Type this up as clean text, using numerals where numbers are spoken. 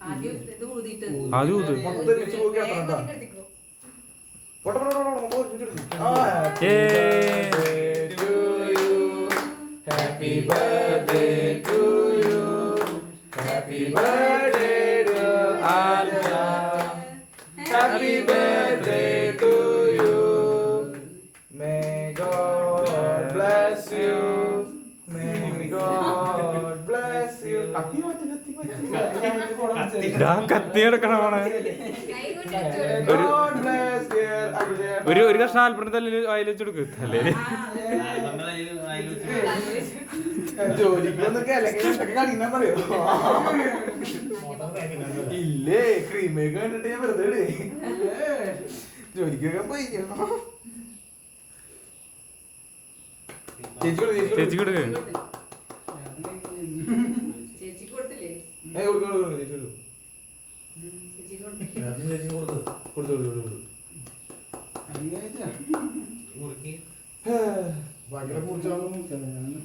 ആദ്യം ഊത്. Happy birthday to you. Happy birthday to Alja. Happy birthday to you. May God bless you. May God bless you. കത്തിയെടുക്കണമാണ്. God bless you. ഒരു കഷ്ണം ആൽപ്പണത്തല്ലേ വായിൽ വെച്ചെടുക്ക് അല്ലേ? ഇല്ലേ ക്രീമൊക്കെ കണ്ടിട്ട് ഞാൻ വെറുതെ ജോലിക്കൊക്കെ പോയി. ചേച്ചി കൊടുക്ക്. ഭയങ്കര